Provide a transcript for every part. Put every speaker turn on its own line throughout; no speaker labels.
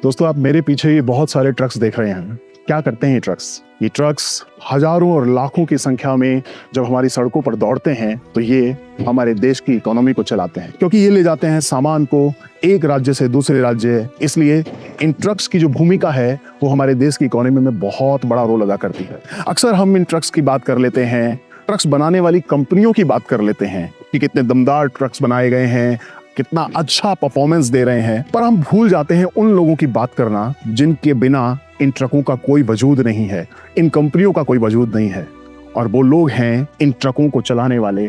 दोस्तों, आप मेरे पीछे ये बहुत सारे ट्रक्स देख रहे हैं। क्या करते हैं ये ट्रक्स? ये ट्रक्स हजारों और लाखों की संख्या में जब हमारी सड़कों पर दौड़ते हैं तो ये हमारे देश की इकोनॉमी को चलाते हैं, क्योंकि ये ले जाते हैं सामान को एक राज्य से दूसरे राज्य। इसलिए इन ट्रक्स की जो भूमिका है वो हमारे देश की इकोनॉमी में बहुत बड़ा रोल अदा करती है। अक्सर हम इन ट्रक्स की बात कर लेते हैं, ट्रक्स बनाने वाली कंपनियों की बात कर लेते हैं कि कितने दमदार ट्रक्स बनाए गए हैं, कितना अच्छा परफॉर्मेंस दे रहे हैं, पर हम भूल जाते हैं उन लोगों की बात करना जिनके बिना इन ट्रकों का कोई वजूद नहीं है, इन कंपनियों का कोई वजूद नहीं है। और वो लोग हैं इन ट्रकों को चलाने वाले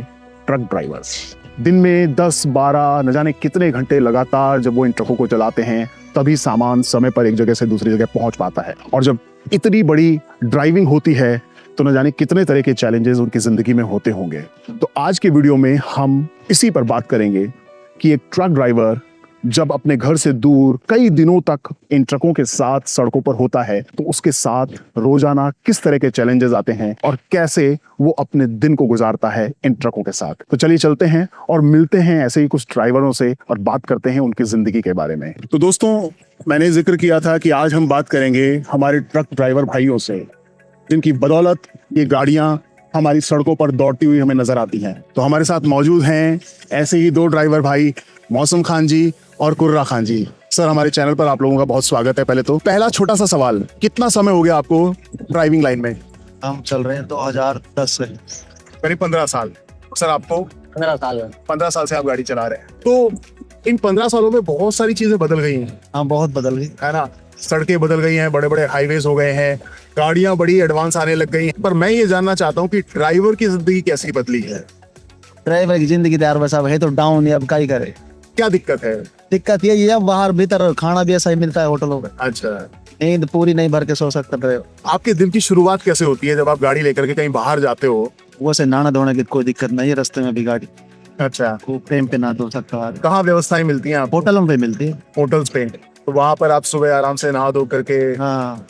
ट्रक ड्राइवर्स। दिन में 10-12 न जाने कितने घंटे लगातार जब वो इन ट्रकों को चलाते हैं तभी सामान समय पर एक जगह से दूसरी जगह पहुंच पाता है। और जब इतनी बड़ी ड्राइविंग होती है तो न जाने कितने तरह के चैलेंजेस उनकी जिंदगी में होते होंगे। तो आज के वीडियो में हम इसी पर बात करेंगे कि एक ट्रक ड्राइवर जब अपने घर से दूर कई दिनों तक इन ट्रकों के साथ सड़कों पर होता है तो उसके साथ रोजाना किस तरह के चैलेंजेस आते हैं और कैसे वो अपने दिन को गुजारता है इन ट्रकों के साथ। तो चलिए चलते हैं और मिलते हैं ऐसे ही कुछ ड्राइवरों से और बात करते हैं उनकी जिंदगी के बारे में। तो दोस्तों, मैंने जिक्र किया था कि आज हम बात करेंगे हमारे ट्रक ड्राइवर भाइयों से, जिनकी बदौलत ये गाड़ियां हमारी सड़कों पर दौड़ती हुई हमें नजर आती हैं। तो हमारे साथ मौजूद हैं ऐसे ही दो ड्राइवर भाई, मौसम खान जी और कुर्रा खान जी। सर, हमारे चैनल पर आप लोगों का बहुत स्वागत है। पहले तो पहला छोटा सा सवाल, कितना समय हो गया आपको ड्राइविंग लाइन में?
हम चल रहे हैं 2010 से।
करीब 15 साल। सर, आपको?
15 साल में।
15 साल से आप गाड़ी चला रहे हैं। तो इन 15 सालों में बहुत सारी चीजें बदल गई हैं।
हाँ, बहुत बदल गई
है ना? सड़कें बदल गई हैं, बड़े बड़े हाईवेज हो गए हैं, गाड़ियां बड़ी एडवांस आने लग गई हैं। पर मैं ये जानना चाहता हूँ कि ड्राइवर की जिंदगी कैसी बदली है?
ड्राइवर की जिंदगी तो यार वैसा है तो डाउन, अब क्या ही करे।
क्या दिक्कत है?
दिक्कत ये है बाहर भीतर खाना भी ऐसा ही मिलता है होटलों में।
अच्छा,
नींद पूरी नहीं भर के सो सकता ड्राइवर।
आपके दिन की शुरुआत कैसे होती है जब आप गाड़ी लेकर के कहीं बाहर जाते हो?
वो से नहाना धोने की कोई दिक्कत नहीं है, रास्ते में भी गाड़ी
अच्छा,
वो प्रेम पे ना धो सकता।
कहाँ व्यवस्थाएं मिलती हैं आपको?
होटलों पे मिलती है।
होटल्स पे। तो वहाँ पर आप सुबह आराम से नहा धो करके,
हाँ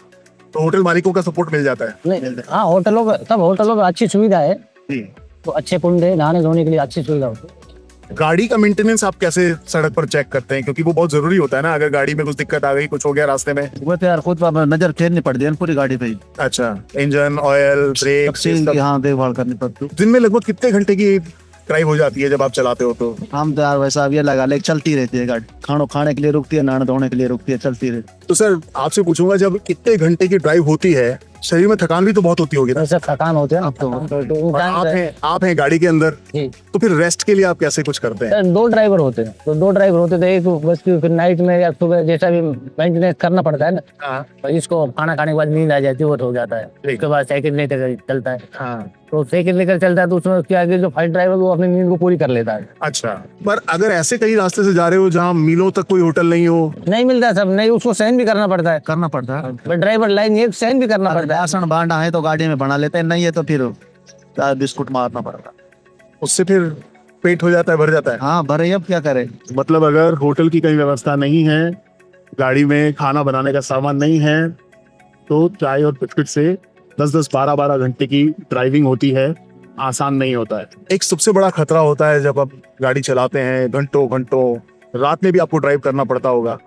तो होटल मालिकों का सपोर्ट मिल जाता है?
नहीं, हाँ होटलों में, सब होटलों में अच्छी सुविधा है
जी।
तो अच्छे कुंडे नहाने धोने के लिए अच्छी सुविधा होती है।
गाड़ी का मेंटेनेंस आप कैसे सड़क पर चेक करते हैं, क्योंकि वो बहुत जरूरी होता है ना, अगर गाड़ी में कुछ दिक्कत आ गई, कुछ हो गया रास्ते में?
वो तो यार खुद नजर फेरनी पड़ती है पूरी गाड़ी पे।
अच्छा, इंजन, ऑयल, ब्रेक,
हाँ देखभाल करनी पड़ती।
दिन में लगभग कितने घंटे की ड्राइव हो जाती है जब आप चलाते हो? तो
हम तो यार वैसा अब ये लगा ले चलती रहती है गाड़ी, खाने के लिए रुकती है, नहाने धोने के लिए रुकती है, चलती रहती।
तो सर, आपसे पूछूंगा, जब इतने घंटे की ड्राइव होती है शरीर में थकान भी तो बहुत होती होगी ना?
वैसे थकान होते हैं ना, तो
और आप हैं गाड़ी के अंदर,
जी।
तो फिर रेस्ट के लिए आप कैसे कुछ करते हैं?
दो ड्राइवर होते हैं, तो दो ड्राइवर होते थे, एक बस की फिर नाइट में या सुबह जैसा भी मेंटेनेंस करना पड़ता है ना।
हाँ।
तो इसको खाना खाने के बाद नींद आ जाती है, वो हो जाता है। उसके बाद साइकिल लेकर चलता है।
हाँ।
तो साइकिल लेकर चलता है तो उसमें उसके आगे जो फाइट ड्राइवर वो अपनी नींद को पूरी कर लेता है।
अच्छा, पर अगर ऐसे कई रास्ते से जा रहे हो जहाँ मीलों तक कोई होटल नहीं हो?
नहीं मिलता सब, नहीं, उसको सहन भी करना पड़ता है। ड्राइवर लाइन एक सहन भी करना पड़ता है।
राशन बांटा है तो गाड़ी में बना लेते हैं, नहीं है तो फिर बिस्कुट मारना पड़ता।
उससे फिर पेट हो जाता है, भर जाता है।
हाँ भरे, अब क्या करे।
मतलब अगर होटल की कहीं व्यवस्था नहीं है, गाड़ी में खाना बनाने का सामान नहीं है, तो चाय और बिस्किट से 10-10, 12-12 घंटे की ड्राइविंग होती है, आसान नहीं होता है। एक सबसे बड़ा खतरा होता है जब आप गाड़ी चलाते हैं घंटों घंटों, रात में भी आपको ड्राइव करना पड़ता होगा,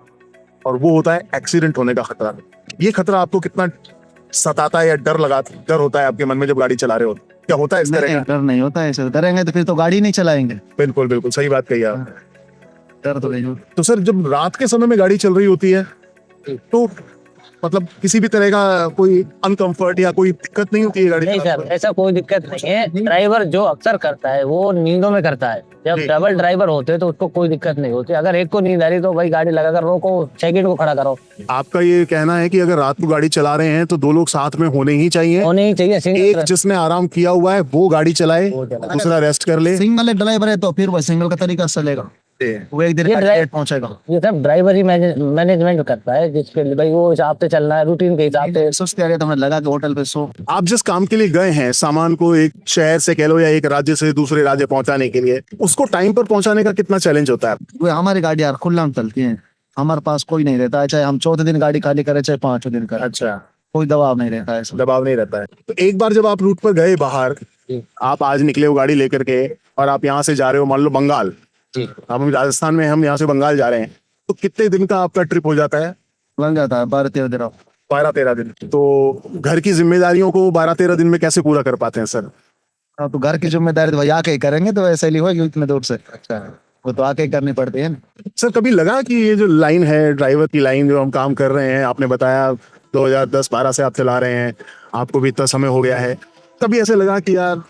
और वो होता है एक्सीडेंट होने का खतरा। ये खतरा आपको कितना सताता है या डर होता है आपके मन में जब गाड़ी चला रहे हो? क्या होता है इस तरह का?
डर नहीं होता है, ऐसे डरेंगे तो फिर तो गाड़ी नहीं चलाएंगे।
बिल्कुल बिल्कुल सही बात कही आप।
डर तो नहीं होता।
तो सर, जब रात के समय में गाड़ी चल रही होती है तो मतलब किसी भी तरह का कोई अनकंफर्ट या कोई दिक्कत नहीं होती है गाड़ी
नहीं
चलाते
सर, ऐसा कोई दिक्कत नहीं है। ड्राइवर जो अक्सर करता है वो नींदों में करता है। जब डबल ड्राइवर होते हैं तो उसको कोई दिक्कत नहीं होती। अगर एक को नींद आ रही तो भाई गाड़ी लगाकर रोको, सेकंड को खड़ा करो।
आपका ये कहना है कि अगर रात को गाड़ी चला रहे हैं तो दो लोग साथ में होने ही चाहिए?
होने ही चाहिए।
एक जिसने आराम किया हुआ है वो गाड़ी चलाए, दूसरा रेस्ट कर ले।
सिंगल ड्राइवर है तो फिर वो सिंगल का तरीका चलेगा, वो एक दिन लेट पहुंचेगा।
ये सब ड्राइवर ही मैनेजमेंट करता है, जिसके लिए भाई वो हिसाब से चलना है, रूटीन के हिसाब से।
सुस्ती आ गई तो हमें लगा कि होटल पे सो।
आप जिस काम के लिए गए हैं, सामान को एक शहर से कह लो या एक राज्य से दूसरे राज्य पहुंचाने के लिए, उसको टाइम पर पहुंचाने का कितना चैलेंज होता है?
वो हमारी गाड़ी यार खुला में चलती है, हमारे पास कोई नहीं रहता है, चाहे हम 14 दिन गाड़ी खाली करें चाहे 5 दिन करें।
अच्छा,
कोई दबाव नहीं रहता है,
दबाव नहीं रहता है। तो एक बार जब आप रूट पर गए बाहर, आप आज निकले हो गाड़ी लेकर के और आप यहाँ से जा रहे हो मान लो बंगाल, हम राजस्थान में, हम यहाँ से बंगाल जा रहे हैं, तो कितने दिन का आपका ट्रिप हो जाता है?
लग जाता है 12-13 दिन।
12-13 दिन। तो घर की जिम्मेदारियों को 12-13 दिन में कैसे पूरा कर पाते हैं सर?
हाँ, तो घर की जिम्मेदारी तो भाई आके ही करेंगे, तो ऐसे ही होगी इतने दूर से। अच्छा, वो तो आके ही करनी पड़ती है ना।
सर कभी लगा कि ये जो लाइन है, ड्राइवर की लाइन जो हम काम कर रहे हैं, आपने बताया 2010-12 से आप चला रहे हैं, आपको भी इतना समय हो गया है, कभी ऐसे लगा कि यार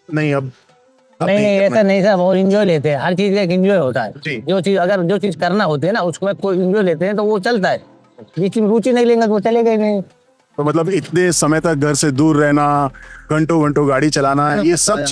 नहीं अब
नहीं नहीं, ऐसा नहीं सर, वो इंजॉय लेते हैं, हर चीज का एक इंजॉय होता
जी।
है। जो चीज करना होती है ना, उसमें कोई इंजॉय लेते हैं तो वो चलता है। जिसकी रुचि नहीं लेंगे तो वो चलेगा ही नहीं।
तो मतलब इतने समय तक घर से दूर रहना, घंटों घंटों गाड़ी चलाना, ये सब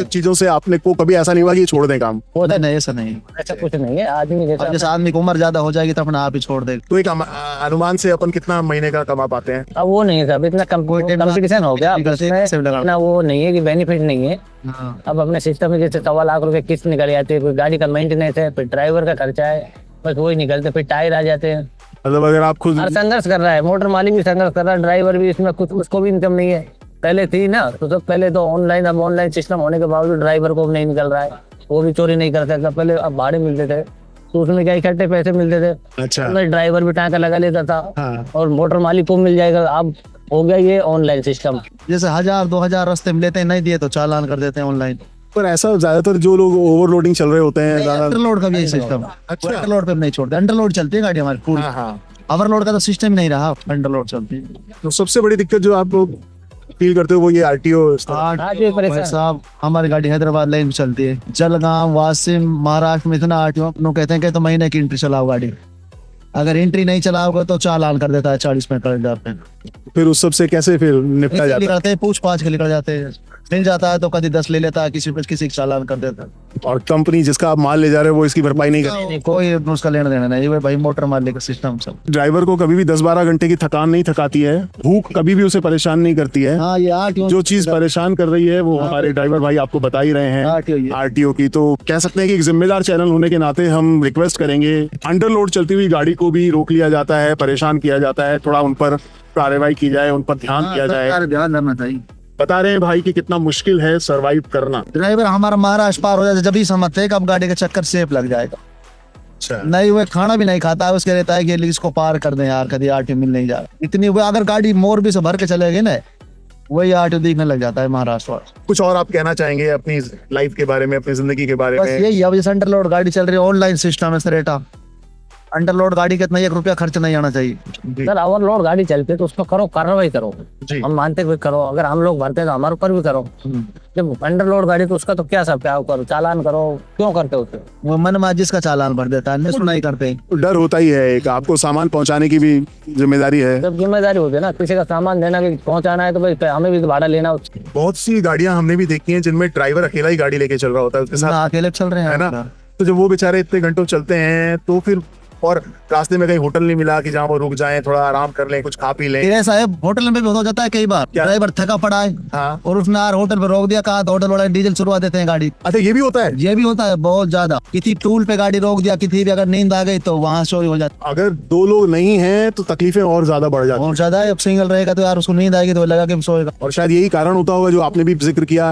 चीजों से आपने को कभी ऐसा नहीं हुआ कि ये छोड़ दें काम?
होता
नहीं, ऐसा नहीं,
ऐसा कुछ नहीं है। आदमी
अब जैसे आदमी की उम्र ज्यादा हो जाएगी तो अपना आप ही छोड़ देगा।
तो एक अनुमान से अपन कितना महीने का कमा पाते हैं?
अब वो नहीं है साहब, इतना कंपटीशन हो गया, इतना वो नहीं है कि बेनिफिट नहीं है।
हाँ।
अब अपने सिस्टम में जैसे 1.25 लाख रुपए किस्त निकल जाते हैं, कोई गाड़ी का मेंटेनेंस है, फिर ड्राइवर का खर्चा है, बस वही निकलते, फिर टायर आ जाते हैं।
मतलब अगर आप खुद
हर संघर्ष कर रहा है, मोटर मालिक भी संघर्ष कर रहा है, ड्राइवर भी, इसमें कुछ उसको भी इनकम नहीं है। पहले थी ना तो सब पहले तो ऑनलाइन, अब ऑनलाइन सिस्टम होने के बावजूद ड्राइवर को भी नहीं निकल रहा है, वो भी चोरी नहीं कर सकता। पहले अब भाड़े मिलते थे तो उसमें क्या इकट्ठे पैसे मिलते थे,
अच्छा
ड्राइवर भी टाँका लगा लेता था।
हाँ।
और मोटर मालिक को मिल जाएगा। अब हो गया ये ऑनलाइन सिस्टम।
जैसे 1000-2000 रास्ते में लेते हैं, नहीं दिए तो चालान कर देते हैं ऑनलाइन।
पर ऐसा ज्यादातर जो लोग ओवरलोडिंग चल रहे होते हैं ज्यादा।
अंडरलोड का भी यही सिस्टम।
अच्छा।
अंडरलोड पे नहीं छोड़ते, अंडरलोड चलती है गाड़ी हमारी पूरी।
हाँ।
ओवरलोड का तो सिस्टम ही नहीं रहा, अंडरलोड चलती है।
तो सबसे बड़ी दिक्कत जो आप लोग फील करते हो वो ये आरटीओ।
भाई साहब, हमारी गाड़ी हैदराबाद लाइन में चलती है, जलगांव, वासिम, महाराष्ट्र में इतना आरटीओ कहते हैं कि तो महीने की एंट्री चलाओ गाड़ी, अगर एंट्री नहीं चलाओगे तो चालान कर देता है 40 मिनट कर।
फिर उस सब से कैसे फिर निपटा जाता है?
करते हैं, पूछ पाछ के निकल जाते हैं। मिल जाता है तो कभी 10 ले लेता है, किसी का चालान कर देता है।
और कंपनी जिसका आप माल ले जा रहे हो वो इसकी भरपाई नहीं करती?
कोई उसका लेना देना नहीं भाई, मोटर मालिक का सिस्टम सब।
ड्राइवर को कभी भी 10-12 घंटे की थकान नहीं थकाती है, भूख कभी भी उसे परेशान नहीं करती है।
हाँ, ये आरटीओ
जो चीज परेशान कर रही है वो हमारे ड्राइवर भाई आपको बता ही रहे हैं, आरटीओ की। तो कह सकते हैं कि एक जिम्मेदार चैनल होने के नाते हम रिक्वेस्ट करेंगे, अंडरलोड चलती हुई गाड़ी को भी रोक लिया जाता है, परेशाान किया जाता है, थोड़ा उन पर कार्रवाई की जाए, उन पर ध्यान दिया जाए।
ध्यान रखना चाहिए।
बता रहे हैं भाई कि कितना मुश्किल है सरवाइव करना।
ड्राइवर हमारा महाराष्ट्र पार हो जाए जब ही समझते हैं कि अब गाड़ी के चक्कर सेफ लग जाएगा।
अच्छा।
नहीं, वो खाना भी नहीं खाता है, उसके रहता है कि इसको पार कर दें यार, कभी आरटीओ मिल नहीं जा रहा। इतनी वो अगर गाड़ी मोरबी से भर के चलेगी ना, वही आरटीओ दिखने लग जाता है महाराष्ट्र।
कुछ और आप कहना चाहेंगे अपनी लाइफ के बारे में, अपनी जिंदगी के बारे
बस
में?
यही, अब जैसे अंडरलोड गाड़ी चल रही है, ऑनलाइन सिस्टम है सरेटा, अंडरलोड गाड़ी का इतना 1 रुपया खर्च नहीं आना चाहिए।
सर ओवरलोड गाड़ी चलती है तो उसको करो, कार्रवाई करो। हम मानते हुए करो, अगर हम लोग भरते हैं तो हमारे ऊपर भी करो। जब अंडरलोड गाड़ी तो उसका तो क्या सब क्या करो, चालान करो, क्यों करते हो?
वो मनमाजिश का चालान भर देता है, सुनाई करते।
डर होता ही है, एक आपको सामान पहुंचाने की भी जिम्मेदारी है।
जब जिम्मेदारी होती है ना, किसी का सामान देना कि पहुंचाना है तो भाई हमें भी तो भाड़ा लेना।
बहुत सी गाड़ियां हमने भी देखी हैं जिनमें ड्राइवर अकेला ही गाड़ी लेके चल रहा होता है, उसके साथ
अकेले चल रहे हैं,
है ना। तो जब वो बेचारे इतने घंटों चलते हैं तो फिर, और रास्ते में कहीं होटल नहीं मिला कि जहाँ वो रुक जाएं, थोड़ा आराम कर लें, कुछ खा पी लें।
ऐसा है, होटल में भी हो जाता है कई बार, ड्राइवर थका पड़ा है।
हाँ।
और उसने यार होटल पे रोक दिया, कहा तो होटल वाला डीजल छुड़वा देते हैं गाड़ी।
अच्छा, ये भी होता है?
ये भी होता है बहुत ज्यादा। किसी टूल पे गाड़ी रोक दिया, किसी भी अगर नींद आ गई तो वहाँ चोरी हो जाती।
अगर 2 लोग नहीं हैं तो तकलीफें और ज्यादा बढ़ जाती हैं।
और ज्यादा, अब सिंगल रहेगा तो यार उसको नींद आएगी तो लगा कि सोएगा।
और शायद यही कारण होता होगा जो आपने भी जिक्र किया,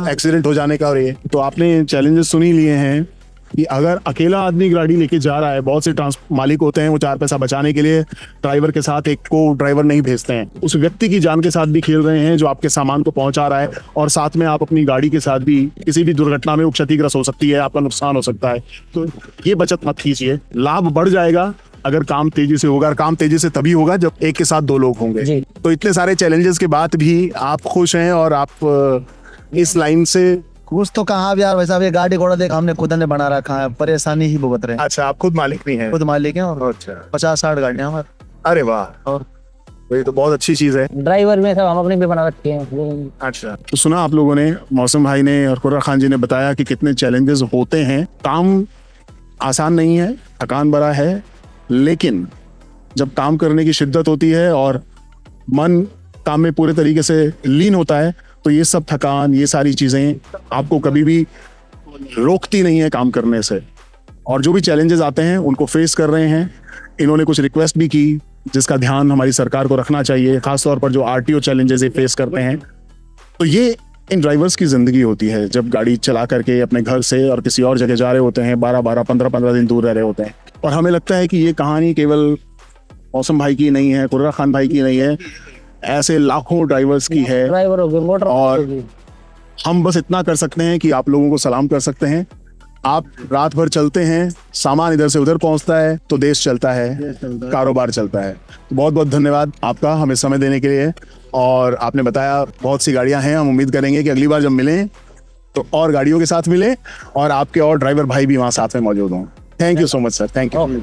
एक्सीडेंट हो जाने का। और ये तो आपने चैलेंजेस सुन ही लिए हैं कि अगर अकेला आदमी गाड़ी लेके जा रहा है, बहुत से मालिक होते हैं वो 4 पैसा बचाने के लिए ड्राइवर के साथ एक को ड्राइवर नहीं भेजते हैं, उस व्यक्ति की जान के साथ भी खेल रहे हैं जो आपके सामान को पहुंचा रहा है, और साथ में आप अपनी गाड़ी के साथ भी किसी भी दुर्घटना में वो क्षतिग्रस्त हो सकती है, आपका नुकसान हो सकता है। तो ये बचत मत कीजिए, लाभ बढ़ जाएगा अगर काम तेजी से होगा। और काम तेजी से तभी होगा जब एक के साथ 2 लोग होंगे। तो इतने सारे चैलेंजेस के बाद भी आप खुश हैं और आप इस लाइन से
कुछ तो कहा यार, वैसा ये गाड़ी घोड़ा देख हमने खुद ने बना रखा है, परेशानी ही भुगत रहे हैं।
अच्छा, आप खुद मालिक नहीं है?
खुद मालिक हैं, और 50-60 गाड़ियां हमारे।
अरे वाह,
और
ये तो बहुत अच्छी चीज है।
ड्राइवर में सब हम अपने भी बना रखे हैं।
अच्छा, तो सुना आप लोगों ने, मौसम भाई ने और कुर्रा खान जी ने बताया कि कितने चैलेंजेस होते हैं। काम आसान नहीं है, थकान भरा है, लेकिन जब काम करने की शिद्दत होती है और मन काम में पूरे तरीके से लीन होता है तो ये सब थकान, ये सारी चीजें आपको कभी भी रोकती नहीं है काम करने से। और जो भी चैलेंजेस आते हैं उनको फेस कर रहे हैं। इन्होंने कुछ रिक्वेस्ट भी की जिसका ध्यान हमारी सरकार को रखना चाहिए, खासतौर पर जो आरटीओ चैलेंजेस ये फेस करते हैं। तो ये इन ड्राइवर्स की जिंदगी होती है, जब गाड़ी चला करके अपने घर से और किसी और जगह जा रहे होते हैं, 12-12, 15-15 दिन दूर रह रहे होते हैं। और हमें लगता है कि ये कहानी केवल मौसम भाई की नहीं है, कुर्रा खान भाई की नहीं है, ऐसे लाखों ड्राइवर्स की है।
ड्राइवर हो गए, मोटर
और
होगी।
हम बस इतना कर सकते हैं कि आप लोगों को सलाम कर सकते हैं। आप रात भर चलते हैं, सामान इधर से उधर पहुंचता है तो देश चलता है, कारोबार चलता है। तो बहुत बहुत धन्यवाद आपका हमें समय देने के लिए। और आपने बताया बहुत सी गाड़ियां हैं, हम उम्मीद करेंगे कि अगली बार जब मिलें तो और गाड़ियों के साथ मिलें और आपके और ड्राइवर भाई भी वहाँ साथ में मौजूद हों। Thank you so much sir, thank you.